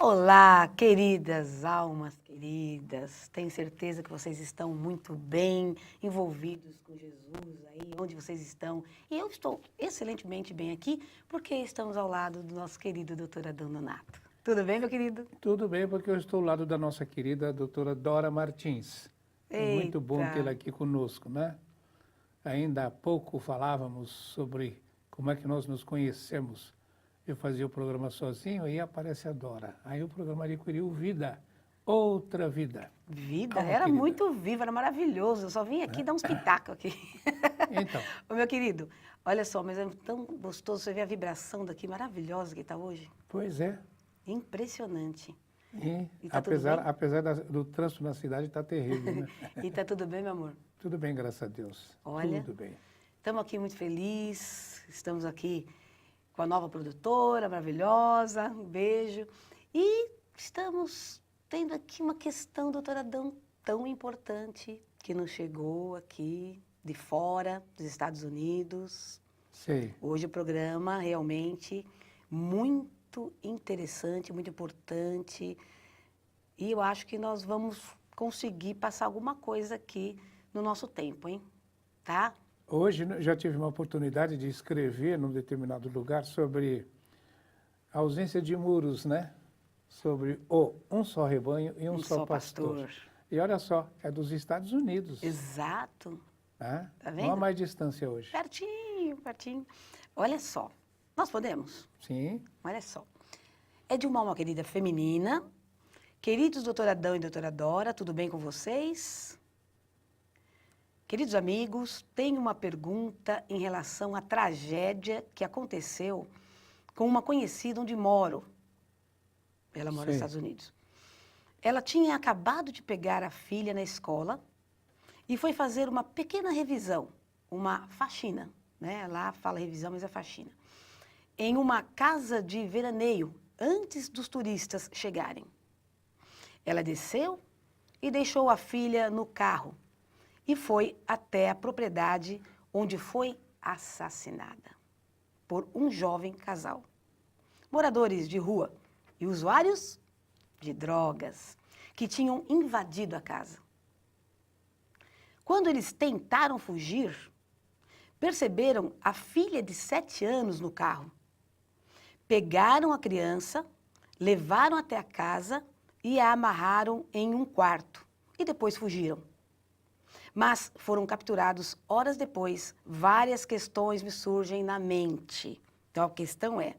Olá, queridas almas queridas. Tenho certeza que vocês estão muito bem envolvidos com Jesus aí, onde vocês estão. E eu estou excelentemente bem aqui, porque estamos ao lado do nosso querido doutor Adão Nonato. Tudo bem, meu querido? Tudo bem, porque eu estou ao lado da nossa querida doutora Dora Martins. É muito bom tê-la Eita, aqui conosco, né? Ainda há pouco falávamos sobre como é que nós nos conhecemos. Eu fazia o programa sozinho e aparece a Dora. Aí o programa adquiriu vida, outra vida. vida, Calma, era querida. muito viva, era maravilhoso. Eu só vim aqui dar uns pitacos aqui. Então, Ô, meu querido, olha só, mas é tão gostoso você ver a vibração daqui maravilhosa que está hoje. pois é. Impressionante. E E tá tudo apesar, bem? apesar do trânsito na cidade estar terrível, né? E tá tudo bem, meu amor? Tudo bem, graças a Deus. Olha, Tudo bem. estamos aqui muito felizes, estamos aqui com a nova produtora maravilhosa, um beijo. E estamos tendo aqui uma questão, doutora Adão, tão importante que nos chegou aqui de fora, dos Estados Unidos. Sei. Hoje o programa realmente muito interessante, muito importante. E eu acho que nós vamos conseguir passar alguma coisa aqui no nosso tempo, hein? Tá? Hoje já tive uma oportunidade de escrever num determinado lugar sobre a ausência de muros, né? Sobre o um só rebanho e um só pastor. E olha só, é dos Estados Unidos. Exato. Né? Tá Não há vendo? mais distância hoje. Pertinho, pertinho. Olha só. Nós podemos? Sim, Olha só. É de uma alma querida feminina. Queridos doutor Adão e doutora Dora, tudo bem com vocês? Queridos amigos, tenho uma pergunta em relação à tragédia que aconteceu com uma conhecida onde moro. Ela mora nos sei. Estados Unidos. Ela tinha acabado de pegar a filha na escola e foi fazer uma pequena revisão, uma faxina, né? Lá fala revisão, mas é faxina, em uma casa de veraneio, antes dos turistas chegarem. Ela desceu e deixou a filha no carro e foi até a propriedade onde foi assassinada por um jovem casal. Moradores de rua e usuários de drogas que tinham invadido a casa. Quando eles tentaram fugir, perceberam a filha de 7 anos no carro. Pegaram a criança, levaram até a casa e a amarraram em um quarto e depois fugiram. Mas foram capturados horas depois. Várias questões me surgem na mente. Então a questão é,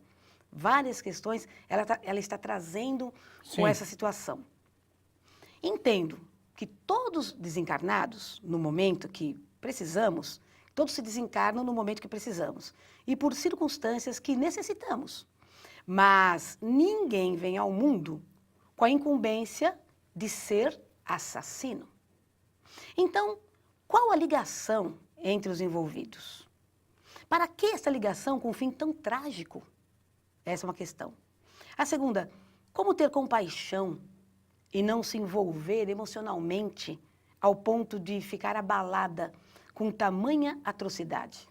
várias questões ela está trazendo com Sim. essa situação. Entendo que todos desencarnados, no momento que precisamos, todos se desencarnam no momento que precisamos e por circunstâncias que necessitamos. Mas ninguém vem ao mundo com a incumbência de ser assassino. Então, qual a ligação entre os envolvidos? Para que essa ligação com um fim tão trágico? Essa é uma questão. A segunda, como ter compaixão e não se envolver emocionalmente ao ponto de ficar abalada com tamanha atrocidade?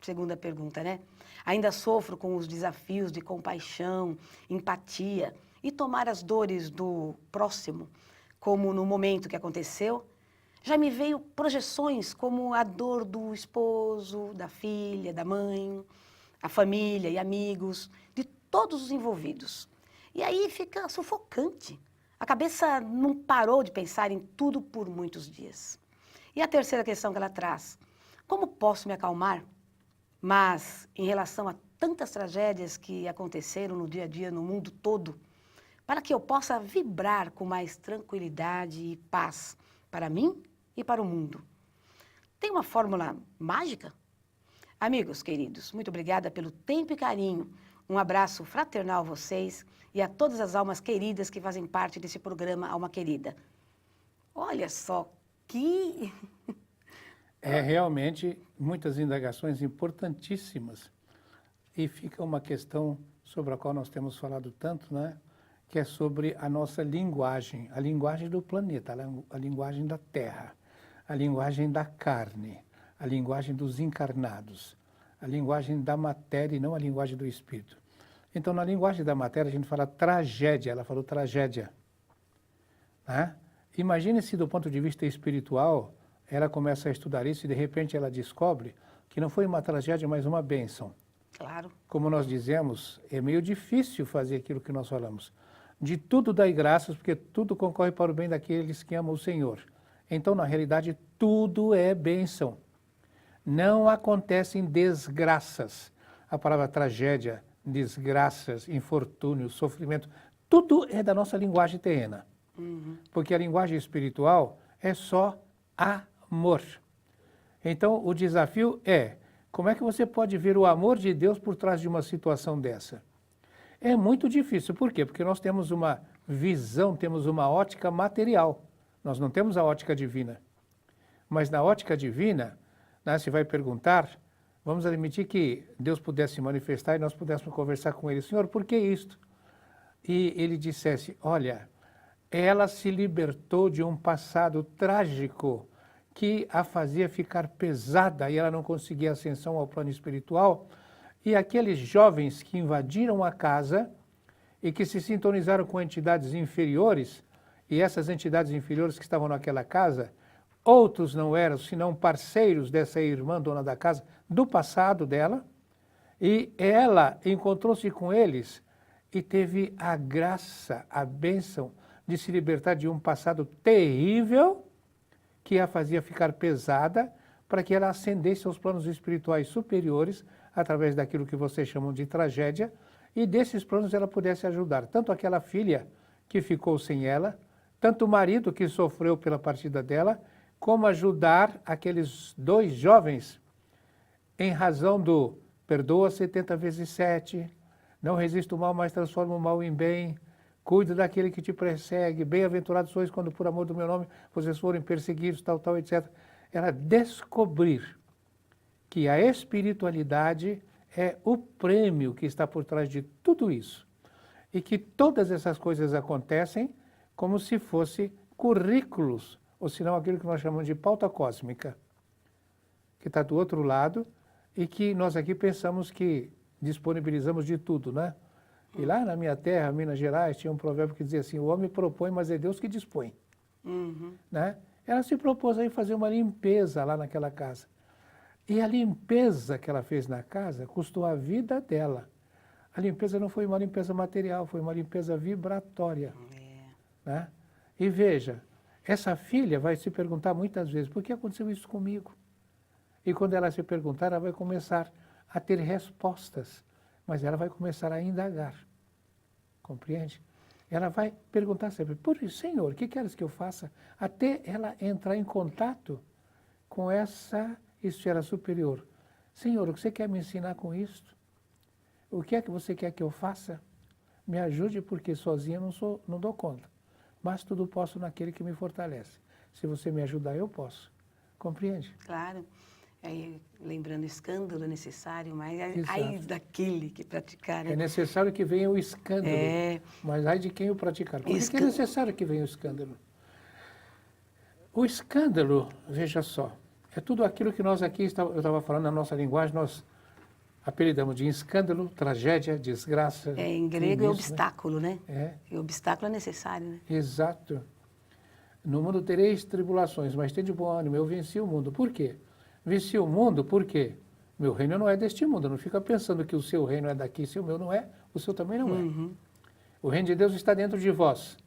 Segunda pergunta, né? Ainda sofro com os desafios de compaixão, empatia e tomar as dores do próximo, como no momento que aconteceu. Já me veio projeções como a dor do esposo, da filha, da mãe, a família e amigos, de todos os envolvidos. E aí fica sufocante. A cabeça não parou de pensar em tudo por muitos dias. E a terceira questão que ela traz: como posso me acalmar? Mas em relação a tantas tragédias que aconteceram no dia a dia no mundo todo, para que eu possa vibrar com mais tranquilidade e paz para mim e para o mundo. Tem uma fórmula mágica? Amigos queridos, muito obrigada pelo tempo e carinho. Um abraço fraternal a vocês e a todas as almas queridas que fazem parte desse programa Alma Querida. Olha só que... É realmente muitas indagações importantíssimas. E fica uma questão sobre a qual nós temos falado tanto, né? Que é sobre a nossa linguagem, a linguagem do planeta, a linguagem da Terra, a linguagem da carne, a linguagem dos encarnados, a linguagem da matéria e não a linguagem do espírito. Então, na linguagem da matéria, a gente fala tragédia, ela falou tragédia. Né? Imagine se do ponto de vista espiritual, ela começa a estudar isso e de repente ela descobre que não foi uma tragédia, mas uma bênção. Claro. Como nós dizemos, é meio difícil fazer aquilo que nós falamos. De tudo dai graças, porque tudo concorre para o bem daqueles que amam o Senhor. Então, na realidade, tudo é bênção. Não acontecem desgraças. A palavra tragédia, desgraças, infortúnio, sofrimento, tudo é da nossa linguagem terrena. Porque a linguagem espiritual é só amor. Então, o desafio é, como é que você pode ver o amor de Deus por trás de uma situação dessa? É muito difícil. Por quê? Porque nós temos uma visão, temos uma ótica material. Nós não temos a ótica divina. Mas na ótica divina, né, se vai perguntar, vamos admitir que Deus pudesse se manifestar e nós pudéssemos conversar com Ele. Senhor, por que isto? E Ele dissesse, olha, ela se libertou de um passado trágico que a fazia ficar pesada e ela não conseguia ascensão ao plano espiritual. E aqueles jovens que invadiram a casa e que se sintonizaram com entidades inferiores, e essas entidades inferiores que estavam naquela casa, outros não eram senão parceiros dessa irmã dona da casa, do passado dela, e ela encontrou-se com eles e teve a graça, a bênção de se libertar de um passado terrível que a fazia ficar pesada para que ela ascendesse aos planos espirituais superiores através daquilo que vocês chamam de tragédia e desses planos ela pudesse ajudar tanto aquela filha que ficou sem ela, tanto o marido que sofreu pela partida dela, como ajudar aqueles dois jovens em razão do perdoa 70 vezes 7, não resista o mal, mas transforma o mal em bem, cuida daquele que te persegue, bem-aventurados sois quando por amor do meu nome vocês forem perseguidos, tal, tal, etc. Ela descobrir que a espiritualidade é o prêmio que está por trás de tudo isso. E que todas essas coisas acontecem como se fossem currículos, ou se não aquilo que nós chamamos de pauta cósmica, que está do outro lado e que nós aqui pensamos que disponibilizamos de tudo, né? E lá na minha terra, Minas Gerais, tinha um provérbio que dizia assim, o homem propõe, mas é Deus que dispõe. Né? Ela se propôs aí fazer uma limpeza lá naquela casa. E a limpeza que ela fez na casa custou a vida dela. A limpeza não foi uma limpeza material, foi uma limpeza vibratória. Né? E veja, essa filha vai se perguntar muitas vezes, por que aconteceu isso comigo? E quando ela se perguntar, ela vai começar a ter respostas, mas ela vai começar a indagar. Compreende? Ela vai perguntar sempre, por isso, Senhor, o que queres que eu faça? Até ela entrar em contato com essa esfera superior. Senhor, o que você quer me ensinar com isto? O que é que você quer que eu faça? Me ajude, porque sozinha não dou conta. Mas tudo posso naquele que me fortalece. Se você me ajudar, eu posso. Compreende? Claro. Aí, lembrando, escândalo é necessário, mas Exato. ai daquele que praticar. Né? É necessário que venha o escândalo, mas ai de quem o praticar. Por que é necessário que venha o escândalo? O escândalo, veja só, é tudo aquilo que nós aqui, eu estava falando na nossa linguagem, nós apelidamos de escândalo, tragédia, desgraça. Em grego é obstáculo, né? E obstáculo é necessário, né? Exato. No mundo tereis tribulações, mas tende bom ânimo, eu venci o mundo. Por quê? Venci o mundo porque meu reino não é deste mundo. Não fica pensando que o seu reino é daqui, se o meu não é, o seu também não é. O reino de Deus está dentro de vós.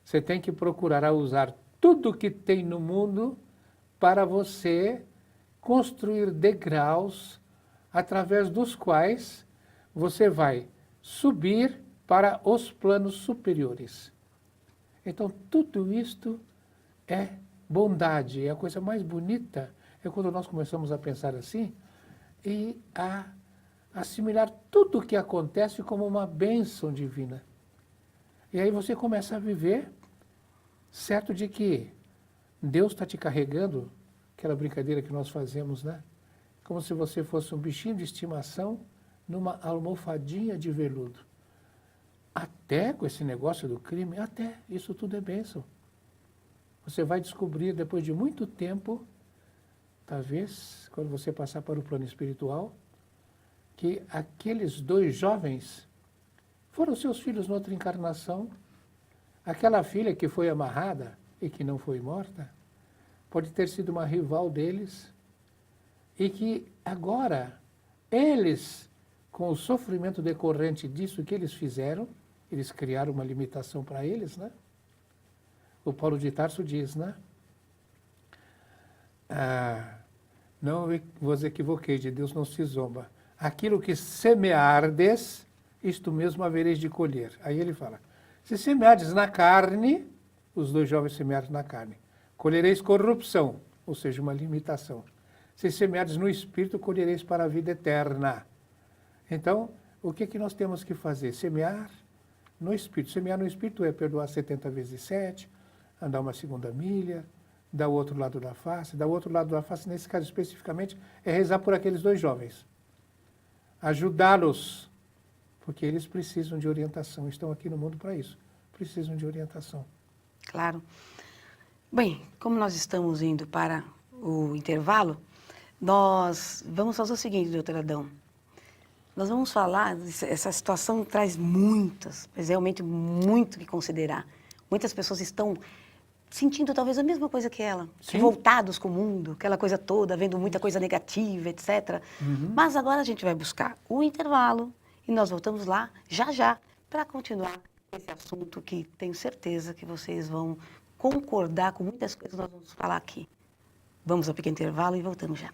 Você tem que procurar usar tudo que tem no mundo para você construir degraus através dos quais você vai subir para os planos superiores. Então, tudo isto é bondade, é a coisa mais bonita. É quando nós começamos a pensar assim e a assimilar tudo o que acontece como uma bênção divina. E aí você começa a viver certo de que Deus está te carregando, aquela brincadeira que nós fazemos, né? Como se você fosse um bichinho de estimação numa almofadinha de veludo. Até com esse negócio do crime, até isso tudo é bênção. Você vai descobrir depois de muito tempo, talvez, quando você passar para o plano espiritual, que aqueles dois jovens foram seus filhos noutra encarnação. Aquela filha que foi amarrada e que não foi morta, pode ter sido uma rival deles e que agora eles, com o sofrimento decorrente disso que eles fizeram, eles criaram uma limitação para eles, né? O Paulo de Tarso diz, né? Não vos equivoqueis, de Deus não se zomba. Aquilo que semeardes, isto mesmo havereis de colher. Aí ele fala, se semeardes na carne, os dois jovens semearam na carne, colhereis corrupção, ou seja, uma limitação. Se semeardes no Espírito, colhereis para a vida eterna. Então, o que nós temos que fazer? Semear no Espírito. Semear no Espírito é perdoar 70 vezes 7, andar uma segunda milha, dar o outro lado da face. Dar o outro lado da face, nesse caso especificamente, é rezar por aqueles dois jovens. Ajudá-los, porque eles precisam de orientação. Estão aqui no mundo para isso. Precisam de orientação. Claro. Bem, como nós estamos indo para o intervalo, nós vamos fazer o seguinte, doutor Adão. Nós vamos falar, essa situação traz muitas, mas realmente muito que considerar. Muitas pessoas estão sentindo talvez a mesma coisa que ela, revoltados com o mundo, aquela coisa toda, vendo muita coisa negativa, etc. Mas agora a gente vai buscar o intervalo e nós voltamos lá, já, para continuar esse assunto que tenho certeza que vocês vão concordar com muitas coisas que nós vamos falar aqui. Vamos ao pequeno intervalo e voltamos já.